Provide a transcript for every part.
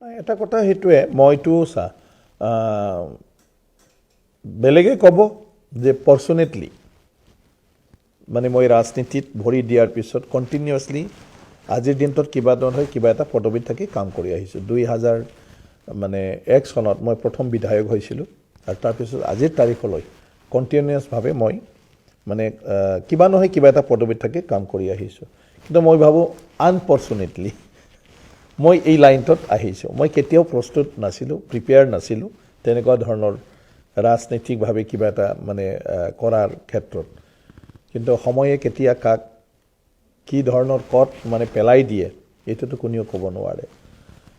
এটা কথা সেইটোৱে মইতো বেলেগে ক'ব যে ফৰ্চুনেটলি মানে মই ৰাজনীতিত ভৰি দিয়াৰ পিছত কণ্টিনিউৱাছলি আজিৰ দিনটোত কিবা নহয় কিবা এটা পদবীত থাকি কাম কৰি আহিছোঁ 2001 চনত মই প্ৰথম বিধায়ক হৈছিলোঁ আৰু তাৰপিছত আজিৰ তাৰিখলৈ কণ্টিনিউৱাছভাৱে মই মানে কিবা নহয় কিবা এটা পদবীত থাকি কাম কৰি আহিছোঁ কিন্তু মই ভাবোঁ আনফৰ্চুনেটলি মই এই লাইনটোত আহিছোঁ মই কেতিয়াও প্ৰস্তুত নাছিলোঁ প্ৰিপেয়াৰ নাছিলোঁ তেনেকুৱা ধৰণৰ ৰাজনৈতিকভাৱে কিবা এটা মানে কৰাৰ ক্ষেত্ৰত কিন্তু সময়ে কেতিয়া কাক কি ধৰণৰ কত মানে পেলাই দিয়ে এইটোতো কোনেও ক'ব নোৱাৰে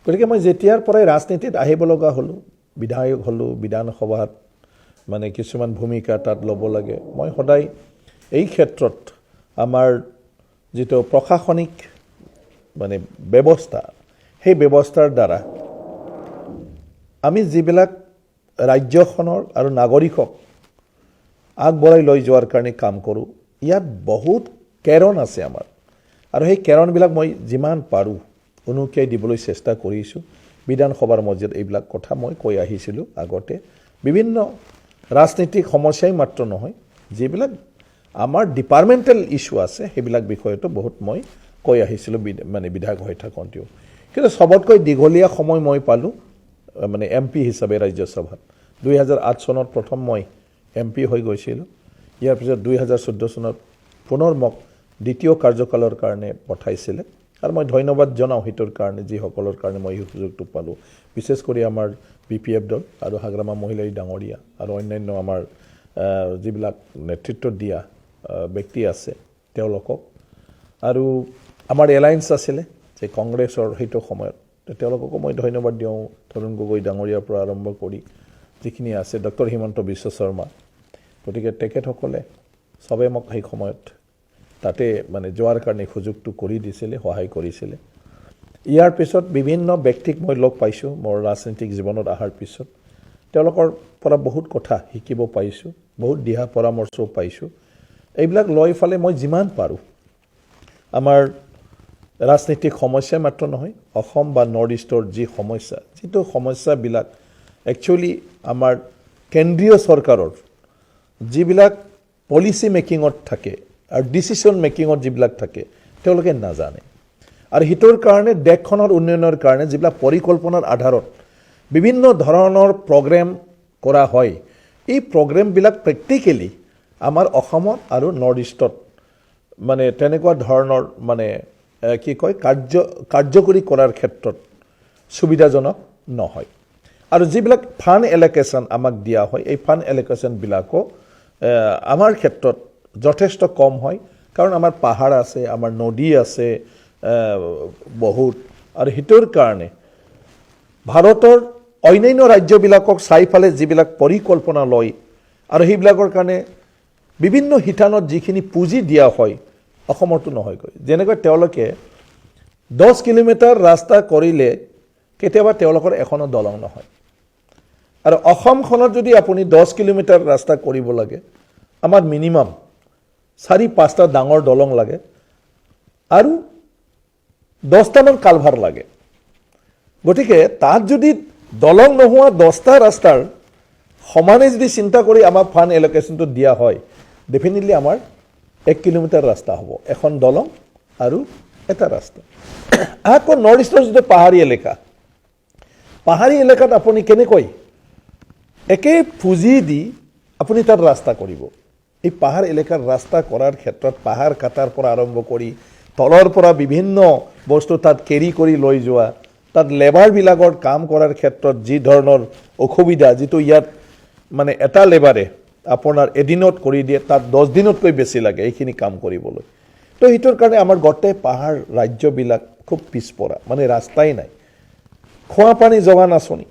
গতিকে মই যেতিয়াৰ পৰাই ৰাজনীতিত আহিব লগা হ'লোঁ বিধায়ক হ'লোঁ বিধানসভাত মানে কিছুমান ভূমিকা তাত ল'ব লাগে মই সদায় এই ক্ষেত্ৰত আমাৰ যিটো প্ৰশাসনিক মানে ব্যৱস্থা সেই ব্যৱস্থাৰ দ্বাৰা আমি যিবিলাক ৰাজ্যখনৰ আৰু নাগৰিকক আগবঢ়াই লৈ যোৱাৰ কাৰণে কাম কৰোঁ ইয়াত বহুত কেৰণ আছে আমাৰ আৰু সেই কেৰণবিলাক মই যিমান পাৰোঁ উনুকিয়াই দিবলৈ চেষ্টা কৰিছোঁ বিধানসভাৰ মজিয়াত এইবিলাক কথা মই কৈ আহিছিলোঁ আগতে বিভিন্ন ৰাজনৈতিক সমস্যাই মাত্ৰ নহয় যিবিলাক আমাৰ ডিপাৰ্টমেণ্টেল ইছ্যু আছে সেইবিলাক বিষয়তো বহুত মই কৈ আহিছিলোঁ মানে বিধায়ক হৈ থাকোঁতেও কিন্তু সবতকৈ দীঘলীয়া সময় মই পালোঁ মানে এমপি হিচাপে ৰাজ্যসভাত 2008 চনত প্ৰথম মই এমপি হৈ গৈছিলোঁ ইয়াৰ পিছত 2014 চনত পুনৰ মোক দ্বিতীয় কাৰ্যকালৰ কাৰণে পঠাইছিলে আৰু মই ধন্যবাদ জনাওঁ সেইটোৰ কাৰণে যিসকলৰ কাৰণে মই এই সুযোগটো পালোঁ বিশেষ কৰি আমাৰ বিপিএফ দল আৰু হাগ্ৰামা মহিলাই ডাঙৰীয়া আৰু অন্যান্য আমাৰ যিবিলাক নেতৃত্ব দিয়া ব্যক্তি আছে তেওঁলোকক আৰু আমাৰ এলায়েন্স আছিলে যে কংগ্ৰেছৰ সেইটো সময়ত তেওঁলোককো মই ধন্যবাদ দিওঁ তৰুণ গগৈ ডাঙৰীয়াৰ পৰা আৰম্ভ কৰি যিখিনি আছে ডক্টৰ হিমন্ত বিশ্ব শৰ্মা গতিকে তেখেতসকলে সবে মোক সেই সময়ত তাতে মানে যোৱাৰ কাৰণে সুযোগটো কৰি দিছিলে সহায় কৰিছিলে ইয়াৰ পিছত বিভিন্ন ব্যক্তিক মই লগ পাইছোঁ মোৰ ৰাজনৈতিক জীৱনত অহাৰ পিছত তেওঁলোকৰ পৰা বহুত কথা শিকিব পাইছোঁ বহুত দিহা পৰামৰ্শও পাইছোঁ এইবিলাক লৈ ফালে মই যিমান পাৰোঁ আমাৰ ৰাজনৈতিক সমস্যা মাত্ৰ নহয় অসম বা নৰ্থ ইষ্টৰ যি সমস্যা যিটো সমস্যাবিলাক একচুৱেলি আমাৰ কেন্দ্ৰীয় চৰকাৰৰ যিবিলাক পলিচি মেকিঙত থাকে আৰু ডিচিশ্যন মেকিঙত যিবিলাক থাকে তেওঁলোকে নাজানে আৰু হিতৰ কাৰণে দেশখনৰ উন্নয়নৰ কাৰণে যিবিলাক পৰিকল্পনাৰ আধাৰত বিভিন্ন ধৰণৰ প্ৰগ্ৰেম কৰা হয় এই প্ৰগ্ৰেমবিলাক প্ৰেক্টিকেলি আমাৰ অসমত আৰু নৰ্থ ইষ্টত মানে তেনেকুৱা ধৰণৰ মানে কি কয় কাৰ্যকৰী কৰাৰ ক্ষেত্ৰত সুবিধাজনক নহয় আৰু যিবিলাক ফাণ্ড এলকেশ্যন আমাক দিয়া হয় এই ফাণ্ড এলকেশ্যনবিলাকো আমাৰ ক্ষেত্ৰত যথেষ্ট কম হয় কাৰণ আমাৰ পাহাৰ আছে আমাৰ নদী আছে বহুত আৰু হিতৰ কাৰণে ভাৰতৰ অন্যান্য ৰাজ্যবিলাকক চাইফালে যিবিলাক পৰিকল্পনা লয় আৰু সেইবিলাকৰ কাৰণে বিভিন্ন শিতানত যিখিনি পুঁজি দিয়া হয় অসমতো নহয়গৈ যেনেকৈ তেওঁলোকে 10 কিলোমিটাৰ ৰাস্তা কৰিলে কেতিয়াবা তেওঁলোকৰ এখনো দলং নহয় আৰু অসমখনত যদি আপুনি 10 কিলোমিটাৰ ৰাস্তা কৰিব লাগে আমাৰ মিনিমাম 4-5টা ডাঙৰ দলং লাগে আৰু 10টামান কালভাৰ লাগে গতিকে তাত যদি দলং নোহোৱা 10টা ৰাস্তাৰ সমানে যদি চিন্তা কৰি আমাৰ ফাণ্ড এলকেশ্যনটো দিয়া হয় ডেফিনেটলি আমাৰ 1 কিলোমিটাৰ ৰাস্তা হ'ব এখন দলং আৰু এটা ৰাস্তা আকৌ নৰ্থ ইষ্টৰ যিটো পাহাৰী এলেকাত আপুনি কেনেকৈ একে পুঁজি দি আপুনি তাত ৰাস্তা কৰিব এই পাহাৰ এলেকাৰ ৰাস্তা কৰাৰ ক্ষেত্ৰত পাহাৰ কাটাৰ পৰা আৰম্ভ কৰি তলৰ পৰা বিভিন্ন বস্তু তাত কেৰি কৰি লৈ যোৱা তাত লেবাৰবিলাকৰ কাম কৰাৰ ক্ষেত্ৰত যি ধৰণৰ অসুবিধা যিটো ইয়াত মানে এটা লেবাৰে আপোনাৰ এদিনত কৰি দিয়ে তাত 10 দিনতকৈ বেছি লাগে এইখিনি কাম কৰিবলৈ তো সেইটোৰ কাৰণে আমাৰ গোটেই পাহাৰ ৰাজ্যবিলাক খুব পিছপৰা মানে ৰাস্তাই নাই খোৱা পানী যোগান আঁচনি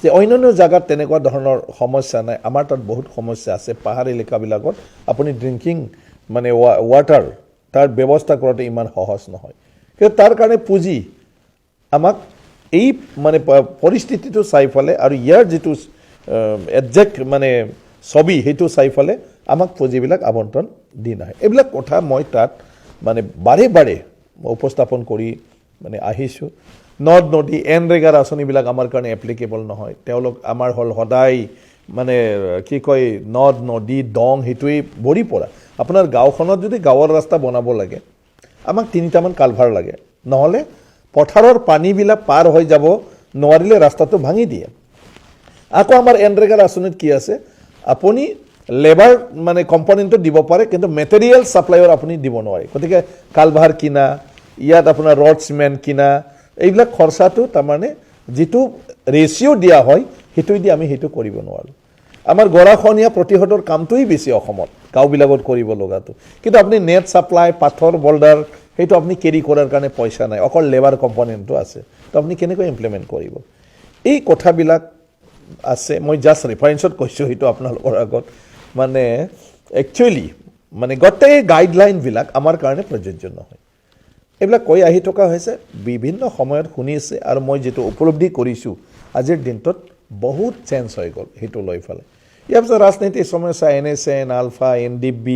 যে অন্যান্য জায়গাত তেনেকুৱা ধৰণৰ সমস্যা নাই আমাৰ তাত বহুত সমস্যা আছে পাহাৰ এলেকাবিলাকত আপুনি ড্ৰিংকিং মানে ৱাটাৰ তাৰ ব্যৱস্থা কৰাটো ইমান সহজ নহয় কিন্তু তাৰ কাৰণে পুঁজি আমাক এই মানে পৰিস্থিতিটো চাইফালে আৰু ইয়াৰ যিটো একজেক্ট মানে ছবি সেইটো চাইফালে আমাক পুঁজিবিলাক আবণ্টন দি নাহে এইবিলাক কথা মই তাত মানে বাৰে বাৰে উপস্থাপন কৰি মানে আহিছোঁ নদ নদী এনৰেগাৰ আঁচনিবিলাক আমাৰ কাৰণে এপ্লিকেবল নহয় তেওঁলোক আমাৰ হ'ল সদায় মানে কি কয় নদ নদী দং সেইটোৱেই ভৰি পৰা আপোনাৰ গাঁওখনত যদি গাঁৱৰ ৰাস্তা বনাব লাগে আমাক 3টামান কালভাৰ লাগে নহ'লে পথাৰৰ পানীবিলাক পাৰ হৈ যাব নোৱাৰিলে ৰাস্তাটো ভাঙি দিয়ে আকৌ আমাৰ এনৰেগাৰ আঁচনিত কি আছে আপুনি লেবাৰ মানে কম্পনেণ্টটো দিব পাৰে কিন্তু মেটেৰিয়েল ছাপ্লাইৰ আপুনি দিব নোৱাৰে গতিকে কালভাৰ কিনা ইয়াত আপোনাৰ ৰড চিমেণ্ট কিনা এইবিলাক খৰচাটো তাৰমানে যিটো ৰেচিঅ' দিয়া হয় সেইটোৱেদি আমি সেইটো কৰিব নোৱাৰোঁ আমাৰ গৰাখহনীয়া প্ৰতিহতৰ কামটোৱেই বেছি অসমত গাঁওবিলাকত কৰিব লগাটো কিন্তু আপুনি নেট ছাপ্লাই পাথৰ বল্ডাৰ সেইটো আপুনি কেৰি কৰাৰ কাৰণে পইচা নাই অকল লেবাৰ কম্পনেণ্টটো আছে তো আপুনি কেনেকৈ ইমপ্লিমেণ্ট কৰিব এই কথাবিলাক আছে মই জাষ্ট ৰেফাৰেঞ্চত কৈছোঁ সেইটো আপোনালোকৰ আগত মানে একচুৱেলি মানে গোটেই গাইডলাইনবিলাক আমাৰ কাৰণে প্ৰযোজ্য নহয় এইবিলাক কৈ আহি থকা হৈছে বিভিন্ন সময়ত শুনিছে আৰু মই যেটো উপলব্ধি কৰিছোঁ আজিৰ দিনটোত বহুত চেঞ্জ হৈ গ'ল সেইটো লৈ ফালে ইয়াৰ পিছত ৰাজনীতিৰ সমস্যা NSN আলফা NDB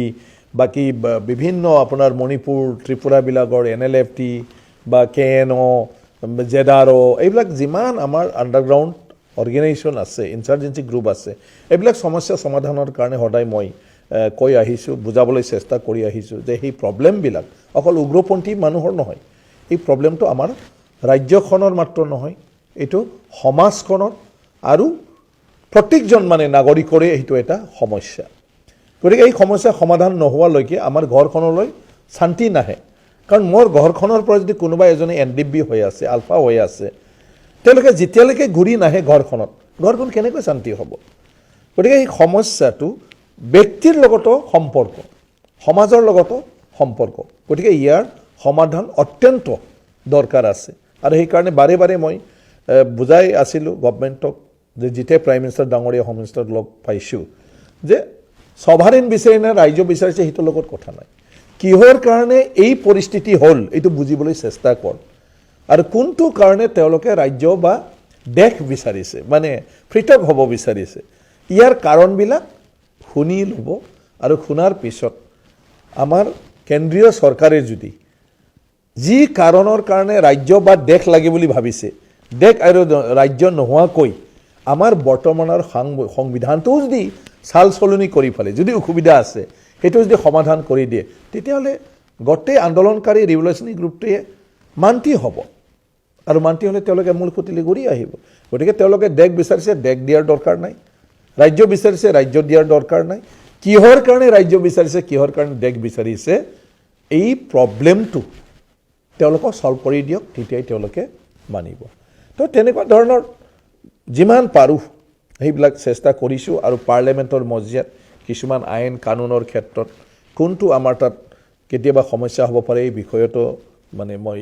বাকি বিভিন্ন আপোনাৰ মণিপুৰ ত্ৰিপুৰাবিলাকৰ NLFT বা KNO ZRO এইবিলাক যিমান আমাৰ আণ্ডাৰগ্ৰাউণ্ড অৰ্গেনাইজেশ্যন আছে ইনচাৰ্জেঞ্চি গ্ৰুপ আছে এইবিলাক সমস্যা সমাধানৰ কাৰণে সদায় মই কৈ আহিছোঁ বুজাবলৈ চেষ্টা কৰি আহিছোঁ যে সেই প্ৰব্লেমবিলাক অকল উগ্ৰপন্থী মানুহৰ নহয় এই প্ৰব্লেমটো আমাৰ ৰাজ্যখনৰ মাত্ৰ নহয় এইটো সমাজখনৰ আৰু প্ৰত্যেকজন মানে নাগৰিকৰে এইটো এটা সমস্যা গতিকে এই সমস্যা সমাধান নোহোৱালৈকে আমাৰ ঘৰখনলৈ শান্তি নাহে কাৰণ মোৰ ঘৰখনৰ পৰা যদি কোনোবা এজনে NDB হৈ আছে আলফা হৈ আছে তেওঁলোকে যেতিয়ালৈকে ঘূৰি নাহে ঘৰখন কেনেকৈ শান্তি হ'ব গতিকে এই সমস্যাটো ব্যক্তিৰ লগতো সম্পৰ্ক সমাজৰ লগতো সম্পৰ্ক গতিকে ইয়াৰ সমাধান অত্যন্ত দৰকাৰ আছে আৰু সেইকাৰণে বাৰে বাৰে মই বুজাই আছিলোঁ গভৰ্ণমেণ্টক যে যেতিয়া প্ৰাইম মিনিষ্টাৰ ডাঙৰীয়া হোম মিনিষ্টাৰ লগ পাইছোঁ যে সভাৰেন বিচাৰি না ৰাজ্য বিচাৰিছে সেইটোৰ লগত কথা নাই কিহৰ কাৰণে এই পৰিস্থিতি হ'ল এইটো বুজিবলৈ চেষ্টা কৰ আৰু কোনটো কাৰণে তেওঁলোকে ৰাজ্য বা দেশ বিচাৰিছে মানে পৃথক হ'ব বিচাৰিছে ইয়াৰ কাৰণবিলাক শুনি ল'ব আৰু শুনাৰ পিছত আমাৰ কেন্দ্ৰীয় চৰকাৰে যদি যি কাৰণৰ কাৰণে ৰাজ্য বা দেশ লাগে বুলি ভাবিছে দেশ আৰু ৰাজ্য নোহোৱাকৈ আমাৰ বৰ্তমানৰ সংবিধানটো যদি চাল চলনি কৰি ফেলে যদি অসুবিধা আছে সেইটো যদি সমাধান কৰি দিয়ে তেতিয়াহ'লে গোটেই আন্দোলনকাৰী ৰিভলিউচনাৰী গ্ৰুপটোৱে মান্তি হ'ব আৰু মান্তি হ'লে তেওঁলোকে মূল খুঁটিলৈ ঘূৰি আহিব গতিকে তেওঁলোকে দেশ বিচাৰিছে দেশ দিয়াৰ দৰকাৰ নাই ৰাজ্য বিচাৰিছে ৰাজ্য দিয়াৰ দৰকাৰ নাই কিহৰ কাৰণে ৰাজ্য বিচাৰিছে কিহৰ কাৰণে দেশ বিচাৰিছে এই প্ৰব্লেমটো তেওঁলোকক সলভ কৰি দিয়ক তেতিয়াই তেওঁলোকে মানিব তো তেনেকুৱা ধৰণৰ যিমান পাৰোঁ সেইবিলাক চেষ্টা কৰিছোঁ আৰু পাৰ্লিয়ামেণ্টৰ মজিয়াত কিছুমান আইন কানুনৰ ক্ষেত্ৰত কোনটো আমাৰ তাত কেতিয়াবা সমস্যা হ'ব পাৰে এই বিষয়তো মানে মই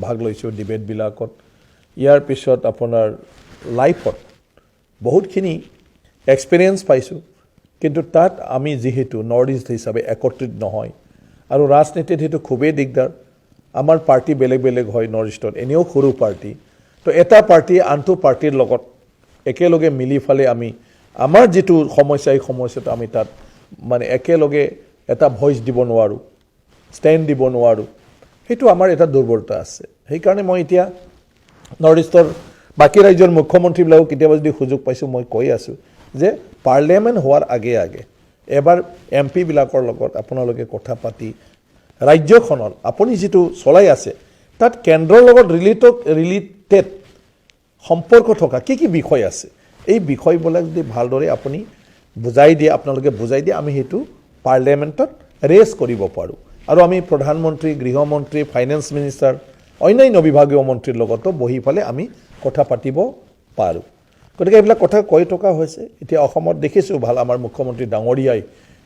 ভাগ লৈছোঁ ডিবেটবিলাকত ইয়াৰ পিছত আপোনাৰ লাইফত বহুতখিনি এক্সপিৰিয়েঞ্চ পাইছোঁ কিন্তু তাত আমি যিহেতু নৰ্থ ইষ্ট হিচাপে একত্ৰিত নহয় আৰু ৰাজনীতিত সেইটো খুবেই দিগদাৰ আমাৰ পাৰ্টি বেলেগ বেলেগ হয় নৰ্থ ইষ্টত এনেও সৰু পাৰ্টি তো এটা পাৰ্টি আনটো পাৰ্টিৰ লগত একেলগে মিলি ফালে আমি আমাৰ যিটো সমস্যা এই সমস্যাটো আমি তাত মানে একেলগে এটা ভইচ দিব নোৱাৰোঁ ষ্টেণ্ড দিব নোৱাৰোঁ সেইটো আমাৰ এটা দুৰ্বলতা আছে সেইকাৰণে মই এতিয়া নৰ্থ ইষ্টৰ বাকী ৰাজ্যৰ মুখ্যমন্ত্ৰীবিলাকো কেতিয়াবা যদি সুযোগ পাইছোঁ মই কৈ আছোঁ যে পাৰ্লিয়ামেণ্ট হোৱাৰ আগে আগে এবাৰ MP বিলাকৰ লগত আপোনালোকে কথা পাতি ৰাজ্যখনৰ আপুনি যিটো চলাই আছে তাত কেন্দ্ৰৰ লগত ৰিলেটেড সম্পৰ্ক থকা কি বিষয় আছে এই বিষয়বিলাক যদি ভালদৰে আপুনি বুজাই দিয়ে আপোনালোকে বুজাই দিয়ে আমি সেইটো পাৰ্লিয়ামেণ্টত ৰেজ কৰিব পাৰোঁ আৰু আমি প্ৰধানমন্ত্ৰী গৃহমন্ত্ৰী ফাইনেন্স মিনিষ্টাৰ অন্যান্য বিভাগীয় মন্ত্ৰীৰ লগতো বহি ফালে আমি কথা পাতিব পাৰোঁ গতিকে এইবিলাক কথা কৈ থকা হৈছে এতিয়া অসমত দেখিছোঁ ভাল আমাৰ মুখ্যমন্ত্ৰী ডাঙৰীয়াই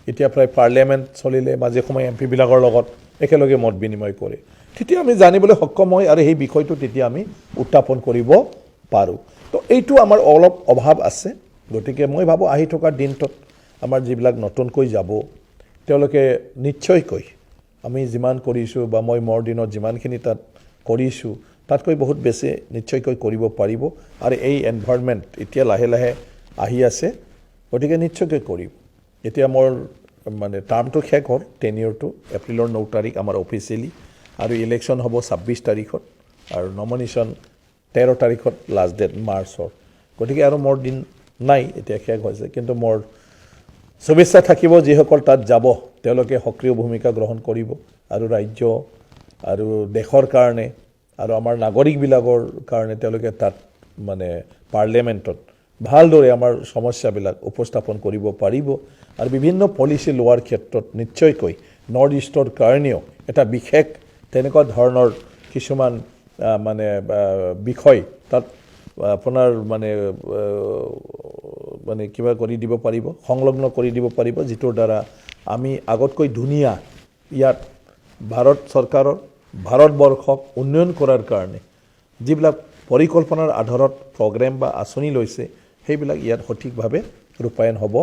এতিয়া প্ৰায় পাৰ্লিয়ামেণ্ট চলিলে মাজে সময়ে MP বিলাকৰ লগত একেলগে মত বিনিময় কৰে তেতিয়া আমি জানিবলৈ সক্ষম হয় আৰু সেই বিষয়টো তেতিয়া আমি উত্থাপন কৰিব পাৰোঁ তো এইটো আমাৰ অলপ অভাৱ আছে গতিকে মই ভাবোঁ আহি থকা দিনটোত আমাৰ যিবিলাক নতুনকৈ যাব তেওঁলোকে নিশ্চয়কৈ আমি যিমান কৰিছোঁ বা মই মোৰ দিনত যিমানখিনি তাত কৰিছোঁ তাতকৈ বহুত বেছি নিশ্চয়কৈ কৰিব পাৰিব আৰু এই এনভাইৰনমেণ্ট এতিয়া লাহে লাহে আহি আছে গতিকে নিশ্চয়কৈ কৰিম এতিয়া মোৰ মানে টাৰ্মটো শেষ হ'ল টেনিয়ৰটো এপ্ৰিলৰ 9 তাৰিখ আমাৰ অফিচিয়েলি আৰু ইলেকশ্যন হ'ব 26 তাৰিখত আৰু নমিনেশ্যন 13 তাৰিখত লাষ্ট ডেট মাৰ্চৰ গতিকে আৰু মোৰ দিন নাই এতিয়া শেষ হৈছে কিন্তু মোৰ শুভেচ্ছা থাকিব যিসকল তাত যাব তেওঁলোকে সক্ৰিয় ভূমিকা গ্ৰহণ কৰিব আৰু ৰাজ্য আৰু দেশৰ কাৰণে আৰু আমাৰ নাগৰিকবিলাকৰ কাৰণে তেওঁলোকে তাত মানে পাৰ্লিয়ামেণ্টত ভালদৰে আমাৰ সমস্যাবিলাক উপস্থাপন কৰিব পাৰিব আৰু বিভিন্ন পলিচি লোৱাৰ ক্ষেত্ৰত নিশ্চয়কৈ নৰ্থ ইষ্টৰ কাৰণেও এটা বিশেষ তেনেকুৱা ধৰণৰ কিছুমান মানে বিষয় তাত আপোনাৰ মানে মানে কিবা কৰি দিব পাৰিব সংলগ্ন কৰি দিব পাৰিব যিটোৰ দ্বাৰা আমি আগতকৈ ধুনীয়া ইয়াত ভাৰত চৰকাৰৰ ভাৰতবৰ্ষক উন্নয়ন কৰাৰ কাৰণে যিবিলাক পৰিকল্পনাৰ আধাৰত প্ৰগ্ৰেম বা আঁচনি লৈছে সেইবিলাক ইয়াত সঠিকভাৱে ৰূপায়ণ হ'ব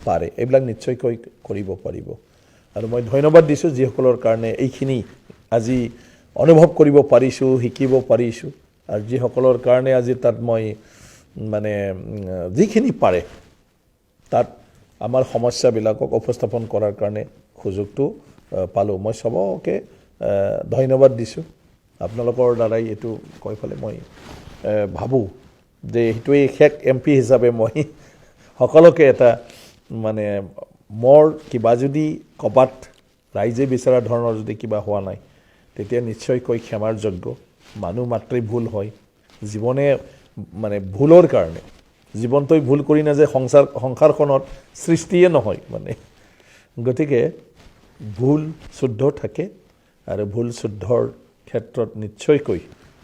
পাৰে এইবিলাক নিশ্চয়কৈ কৰিব পাৰিব আৰু মই ধন্যবাদ দিছোঁ যিসকলৰ কাৰণে এইখিনি আজি অনুভৱ কৰিব পাৰিছোঁ শিকিব পাৰিছোঁ আৰু যিসকলৰ কাৰণে আজি তাত মই মানে যিখিনি পাৰে তাত আমাৰ সমস্যাবিলাকক উপস্থাপন কৰাৰ কাৰণে সুযোগটো পালোঁ মই সবকে ধন্যবাদ দিছোঁ আপোনালোকৰ দ্বাৰাই এইটো কৈ পেলাই মই ভাবোঁ যে সেইটোৱে শেষ MP হিচাপে মই সকলোকে এটা মানে মোৰ কিবা যদি ক'বাত ৰাইজে বিচৰা ধৰণৰ যদি কিবা হোৱা নাই তেতিয়া নিশ্চয়কৈ ক্ষমাৰ যোগ্য মানুহ মাত্ৰেই ভুল হয় জীৱনে মানে ভুলৰ কাৰণে জীৱনটোই ভুল কৰি না যে সংসাৰখনত সৃষ্টিয়ে নহয় মানে গতিকে ভুল শুদ্ধ থাকে আৰু ভুল শুদ্ধৰ ক্ষেত্ৰত নিশ্চয়কৈ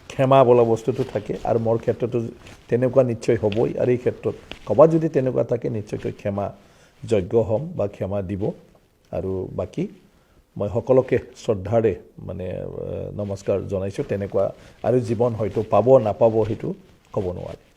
ক্ষমা বোলা বস্তুটো থাকে আৰু মোৰ ক্ষেত্ৰতো তেনেকুৱা নিশ্চয় হ'বই আৰু এই ক্ষেত্ৰত ক'বাত যদি তেনেকুৱা থাকে নিশ্চয়কৈ ক্ষমা যোগ্য হ'ম বা ক্ষমা দিব আৰু বাকী মই সকলোকে শ্ৰদ্ধাৰে মানে নমস্কাৰ জনাইছোঁ তেনেকুৱা আৰু জীৱন হয়তো পাব নাপাব সেইটো ক'ব নোৱাৰে